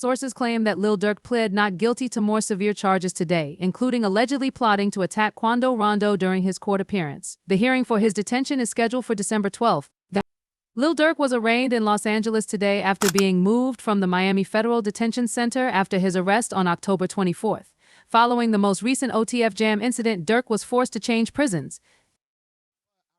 Sources claim that Lil Durk pled not guilty to more severe charges today, including allegedly plotting to attack Quando Rondo during his court appearance. The hearing for his detention is scheduled for December 12th. Lil Durk was arraigned in Los Angeles today after being moved from the Miami Federal Detention Center after his arrest on October 24th. Following the most recent OTF Jam incident, Durk was forced to change prisons.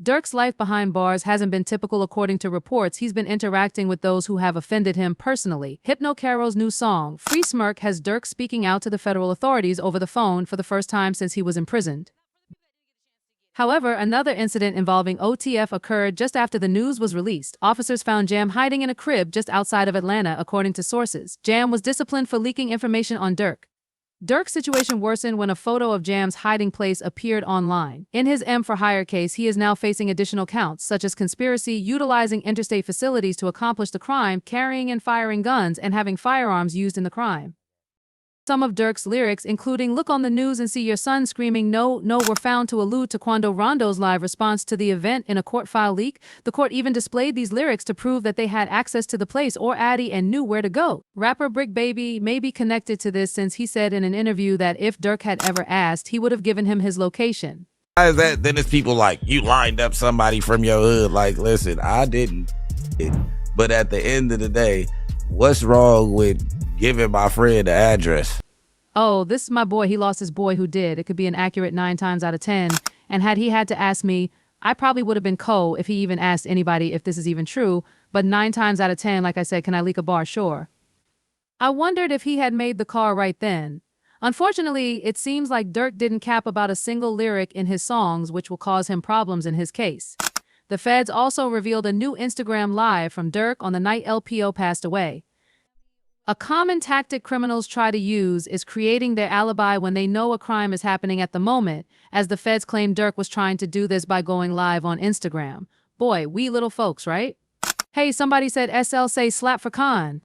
Durk's life behind bars hasn't been typical according to reports. He's been interacting with those who have offended him personally. Hypno Caro's new song, Free Smirk, has Durk speaking out to the federal authorities over the phone for the first time since he was imprisoned. However, another incident involving OTF occurred just after the news was released. Officers found Jam hiding in a crib just outside of Atlanta, according to sources. Jam was disciplined for leaking information on Durk. Durk's situation worsened when a photo of Jam's hiding place appeared online. In his M for Hire case, he is now facing additional counts, such as conspiracy, utilizing interstate facilities to accomplish the crime, carrying and firing guns, and having firearms used in the crime. Some of Durk's lyrics, including "Look on the news and see your son screaming no, no," were found to allude to Quando Rondo's live response to the event in a court file leak. The court even displayed these lyrics to prove that they had access to the place or Addy and knew where to go. Rapper Brick Baby may be connected to this since he said in an interview that if Durk had ever asked, he would have given him his location. Why is that? Then it's people like, you lined up somebody from your hood. Like, listen, I didn't. But at the end of the day, what's wrong with giving my friend the address? Oh, this is my boy. He lost his boy who did. It could be an accurate 9 times out of 10. And had he had to ask me, I probably would have been if he even asked anybody if this is even true. But 9 times out of 10, like I said, can I leak a bar? Sure. I wondered if he had made the call right then. Unfortunately, it seems like Durk didn't cap about a single lyric in his songs, which will cause him problems in his case. The feds also revealed a new Instagram live from Durk on the night LPO passed away. A common tactic criminals try to use is creating their alibi when they know a crime is happening at the moment, as the feds claim Durk was trying to do this by going live on Instagram. Boy, we little folks, right? Hey, somebody said SL say slap for Khan.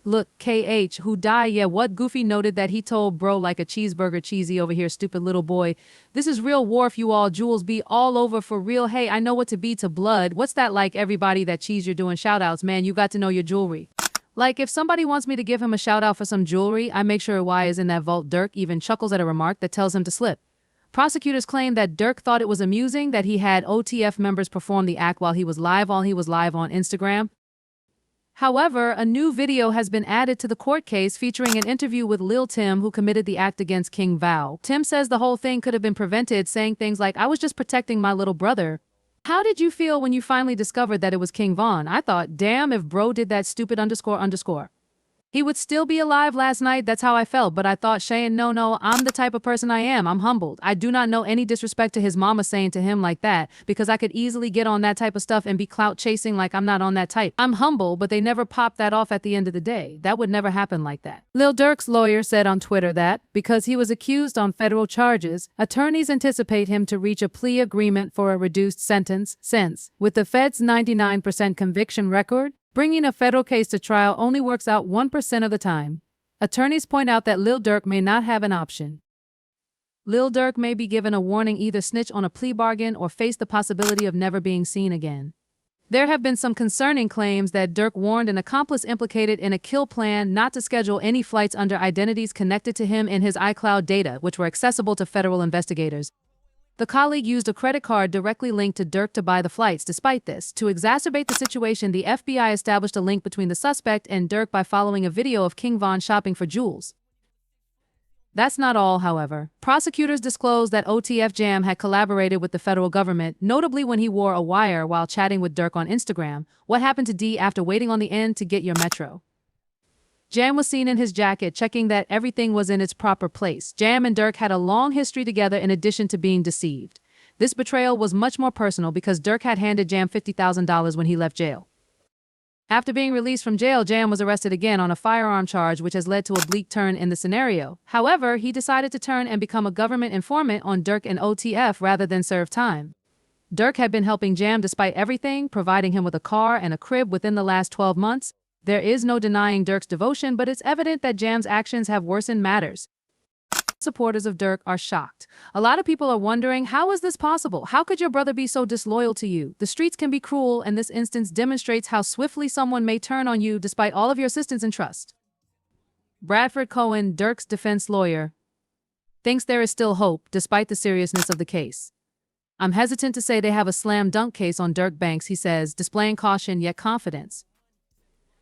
Look, KH, who died, yeah, what Goofy noted that he told bro like a cheeseburger cheesy over here, stupid little boy. This is real Wharf, you all, Jules be all over for real. Hey, I know what to be to blood. What's that like, everybody? That cheese you're doing shout outs, man, you got to know your jewelry. Like, if somebody wants me to give him a shout out for some jewelry, I make sure Y is in that vault. Durk even chuckles at a remark that tells him to slip. Prosecutors claim that Durk thought it was amusing that he had OTF members perform the act while he was live on Instagram. However, a new video has been added to the court case featuring an interview with Lil Tim, who committed the act against King Val. Tim says the whole thing could have been prevented, saying things like, "I was just protecting my little brother." How did you feel when you finally discovered that it was King Von? I thought, damn, if bro did that stupid __. He would still be alive last night. That's how I felt. But I thought, Shane, no, I'm the type of person I am. I'm humbled. I do not know any disrespect to his mama saying to him like that, because I could easily get on that type of stuff and be clout chasing like I'm not on that type. I'm humble, but they never pop that off at the end of the day. That would never happen like that. Lil Durk's lawyer said on Twitter that, because he was accused on federal charges, attorneys anticipate him to reach a plea agreement for a reduced sentence, since, with the Fed's 99% conviction record, bringing a federal case to trial only works out 1% of the time. Attorneys point out that Lil Durk may not have an option. Lil Durk may be given a warning, either snitch on a plea bargain or face the possibility of never being seen again. There have been some concerning claims that Durk warned an accomplice implicated in a kill plan not to schedule any flights under identities connected to him in his iCloud data, which were accessible to federal investigators. The colleague used a credit card directly linked to Durk to buy the flights. Despite this, to exacerbate the situation, the FBI established a link between the suspect and Durk by following a video of King Von shopping for jewels. That's not all, however. Prosecutors disclosed that OTF Jam had collaborated with the federal government, notably when he wore a wire while chatting with Durk on Instagram. What happened to D after waiting on the end to get your metro? Jam was seen in his jacket, checking that everything was in its proper place. Jam and Durk had a long history together in addition to being deceived. This betrayal was much more personal because Durk had handed Jam $50,000 when he left jail. After being released from jail, Jam was arrested again on a firearm charge, which has led to a bleak turn in the scenario. However, he decided to turn and become a government informant on Durk and OTF rather than serve time. Durk had been helping Jam despite everything, providing him with a car and a crib within the last 12 months. There is no denying Durk's devotion, but it's evident that Jam's actions have worsened matters. Supporters of Durk are shocked. A lot of people are wondering, how is this possible? How could your brother be so disloyal to you? The streets can be cruel, and this instance demonstrates how swiftly someone may turn on you despite all of your assistance and trust. Bradford Cohen, Durk's defense lawyer, thinks there is still hope despite the seriousness of the case. I'm hesitant to say they have a slam dunk case on Durk Banks, he says, displaying caution yet confidence.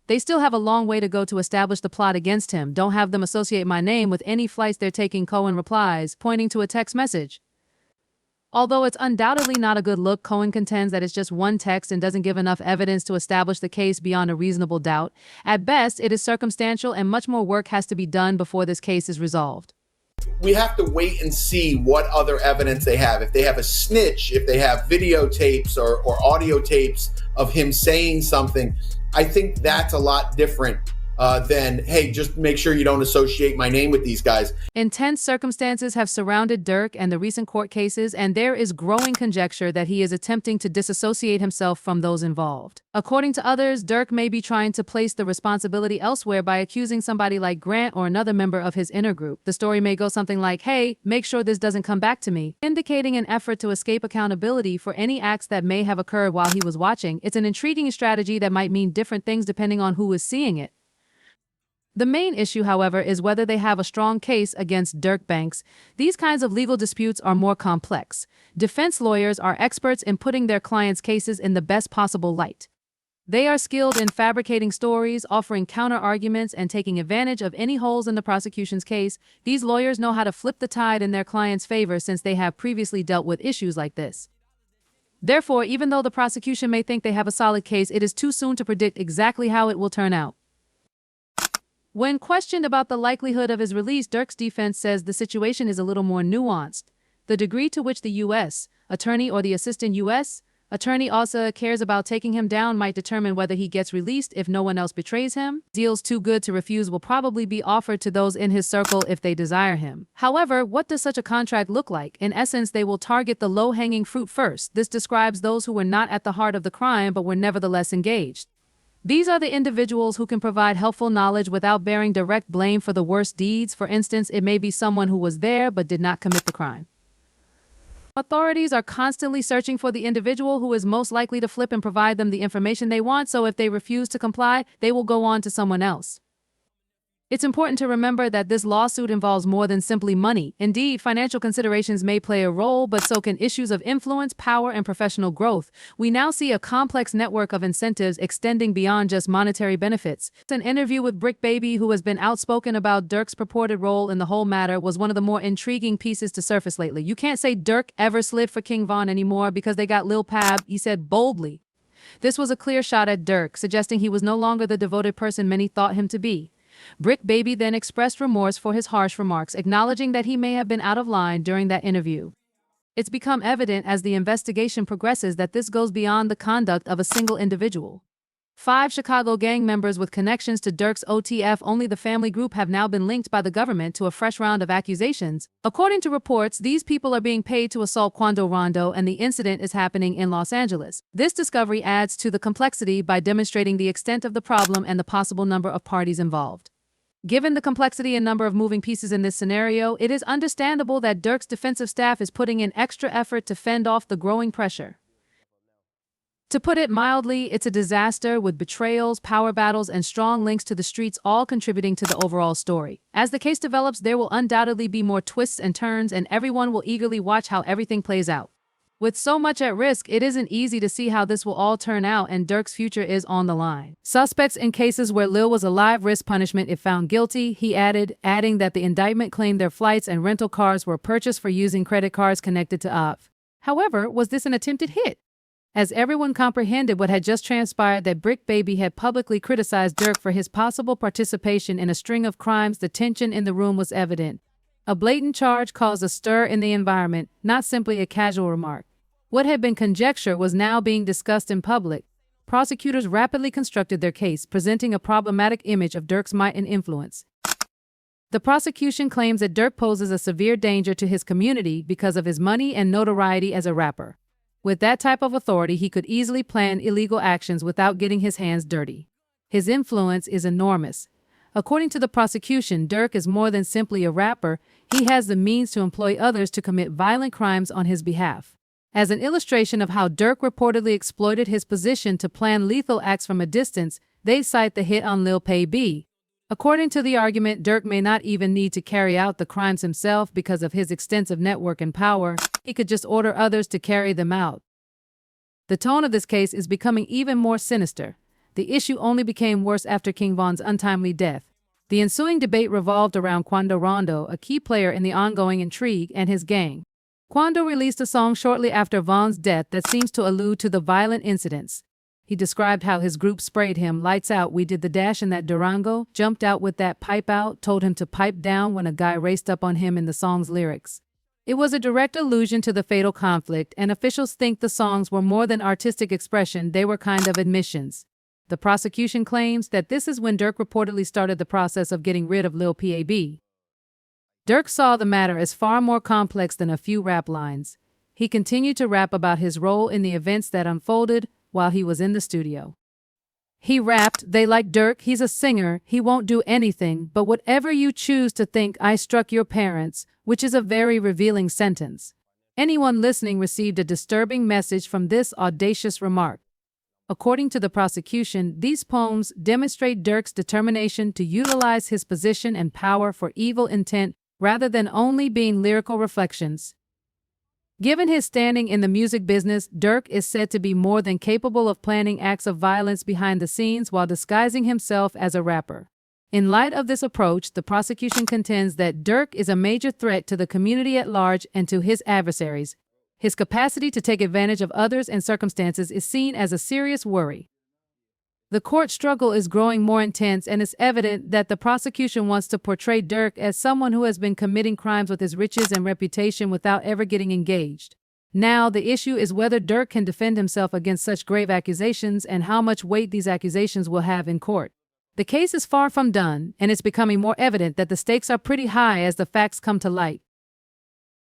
They still have a long way to go to establish the plot against him. Don't have them associate my name with any flights they're taking, Cohen replies, pointing to a text message. Although it's undoubtedly not a good look, Cohen contends that it's just one text and doesn't give enough evidence to establish the case beyond a reasonable doubt. At best, it is circumstantial and much more work has to be done before this case is resolved. We have to wait and see what other evidence they have. If they have a snitch, if they have videotapes or audio tapes of him saying something, I think that's a lot different than, hey, just make sure you don't associate my name with these guys. Intense circumstances have surrounded Durk and the recent court cases, and there is growing conjecture that he is attempting to disassociate himself from those involved. According to others, Durk may be trying to place the responsibility elsewhere by accusing somebody like Grant or another member of his inner group. The story may go something like, hey, make sure this doesn't come back to me, indicating an effort to escape accountability for any acts that may have occurred while he was watching. It's an intriguing strategy that might mean different things depending on who is seeing it. The main issue, however, is whether they have a strong case against Durk Banks. These kinds of legal disputes are more complex. Defense lawyers are experts in putting their clients' cases in the best possible light. They are skilled in fabricating stories, offering counter-arguments, and taking advantage of any holes in the prosecution's case. These lawyers know how to flip the tide in their client's favor since they have previously dealt with issues like this. Therefore, even though the prosecution may think they have a solid case, it is too soon to predict exactly how it will turn out. When questioned about the likelihood of his release, Durk's defense says the situation is a little more nuanced. The degree to which the U.S. attorney or the assistant U.S. attorney also cares about taking him down might determine whether he gets released if no one else betrays him. Deals too good to refuse will probably be offered to those in his circle if they desire him. However, what does such a contract look like? In essence, they will target the low-hanging fruit first. This describes those who were not at the heart of the crime but were nevertheless engaged. These are the individuals who can provide helpful knowledge without bearing direct blame for the worst deeds. For instance, it may be someone who was there but did not commit the crime. Authorities are constantly searching for the individual who is most likely to flip and provide them the information they want, so if they refuse to comply, they will go on to someone else. It's important to remember that this lawsuit involves more than simply money. Indeed, financial considerations may play a role, but so can issues of influence, power, and professional growth. We now see a complex network of incentives extending beyond just monetary benefits. An interview with Brick Baby, who has been outspoken about Durk's purported role in the whole matter, was one of the more intriguing pieces to surface lately. You can't say Durk ever slid for King Von anymore because they got Lil Pab, he said boldly. This was a clear shot at Durk, suggesting he was no longer the devoted person many thought him to be. Brick Baby then expressed remorse for his harsh remarks, acknowledging that he may have been out of line during that interview. It's become evident as the investigation progresses that this goes beyond the conduct of a single individual. 5 Chicago gang members with connections to Durk's OTF-only the family group have now been linked by the government to a fresh round of accusations. According to reports, these people are being paid to assault Quando Rondo, and the incident is happening in Los Angeles. This discovery adds to the complexity by demonstrating the extent of the problem and the possible number of parties involved. Given the complexity and number of moving pieces in this scenario, it is understandable that Durk's defensive staff is putting in extra effort to fend off the growing pressure. To put it mildly, it's a disaster with betrayals, power battles, and strong links to the streets all contributing to the overall story. As the case develops, there will undoubtedly be more twists and turns, and everyone will eagerly watch how everything plays out. With so much at risk, it isn't easy to see how this will all turn out, and Durk's future is on the line. Suspects in cases where Lil was alive risk punishment if found guilty, he adding that the indictment claimed their flights and rental cars were purchased for using credit cards connected to OV. However, was this an attempted hit? As everyone comprehended what had just transpired, that Brick Baby had publicly criticized Durk for his possible participation in a string of crimes, the tension in the room was evident. A blatant charge caused a stir in the environment, not simply a casual remark. What had been conjecture was now being discussed in public. Prosecutors rapidly constructed their case, presenting a problematic image of Durk's might and influence. The prosecution claims that Durk poses a severe danger to his community because of his money and notoriety as a rapper. With that type of authority, he could easily plan illegal actions without getting his hands dirty. His influence is enormous. According to the prosecution, Durk is more than simply a rapper. He has the means to employ others to commit violent crimes on his behalf. As an illustration of how Durk reportedly exploited his position to plan lethal acts from a distance, they cite the hit on Lil Pay B. According to the argument, Durk may not even need to carry out the crimes himself because of his extensive network and power. He could just order others to carry them out. The tone of this case is becoming even more sinister. The issue only became worse after King Von's untimely death. The ensuing debate revolved around Quando Rondo, a key player in the ongoing intrigue, and his gang. Quando released a song shortly after Von's death that seems to allude to the violent incidents. He described how his group sprayed him, "Lights out, we did the dash in that Durango, jumped out with that pipe out, told him to pipe down when a guy raced up on him" in the song's lyrics. It was a direct allusion to the fatal conflict, and officials think the songs were more than artistic expression, they were kind of admissions. The prosecution claims that this is when Durk reportedly started the process of getting rid of Lil Pab. Durk saw the matter as far more complex than a few rap lines. He continued to rap about his role in the events that unfolded while he was in the studio. He rapped, "They like Durk, he's a singer, he won't do anything, but whatever you choose to think, I struck your parents," which is a very revealing sentence. Anyone listening received a disturbing message from this audacious remark. According to the prosecution, these poems demonstrate Durk's determination to utilize his position and power for evil intent rather than only being lyrical reflections. Given his standing in the music business, Durk is said to be more than capable of planning acts of violence behind the scenes while disguising himself as a rapper. In light of this approach, the prosecution contends that Durk is a major threat to the community at large and to his adversaries. His capacity to take advantage of others and circumstances is seen as a serious worry. The court struggle is growing more intense, and it's evident that the prosecution wants to portray Durk as someone who has been committing crimes with his riches and reputation without ever getting engaged. Now, the issue is whether Durk can defend himself against such grave accusations and how much weight these accusations will have in court. The case is far from done, and it's becoming more evident that the stakes are pretty high as the facts come to light.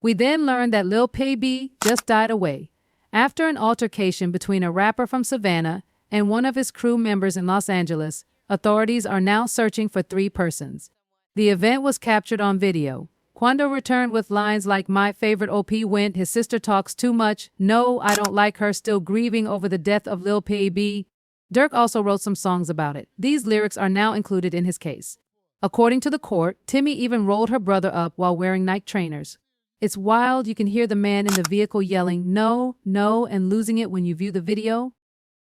We then learned that Lil Pab just died away. After an altercation between a rapper from Savannah and one of his crew members in Los Angeles, authorities are now searching for 3 persons. The event was captured on video. Quando returned with lines like, "My favorite OP went, his sister talks too much, no, I don't like her, still grieving over the death of Lil Pab." Durk also wrote some songs about it. These lyrics are now included in his case. According to the court, Timmy even rolled her brother up while wearing Nike trainers. It's wild, you can hear the man in the vehicle yelling, "No, no," and losing it when you view the video.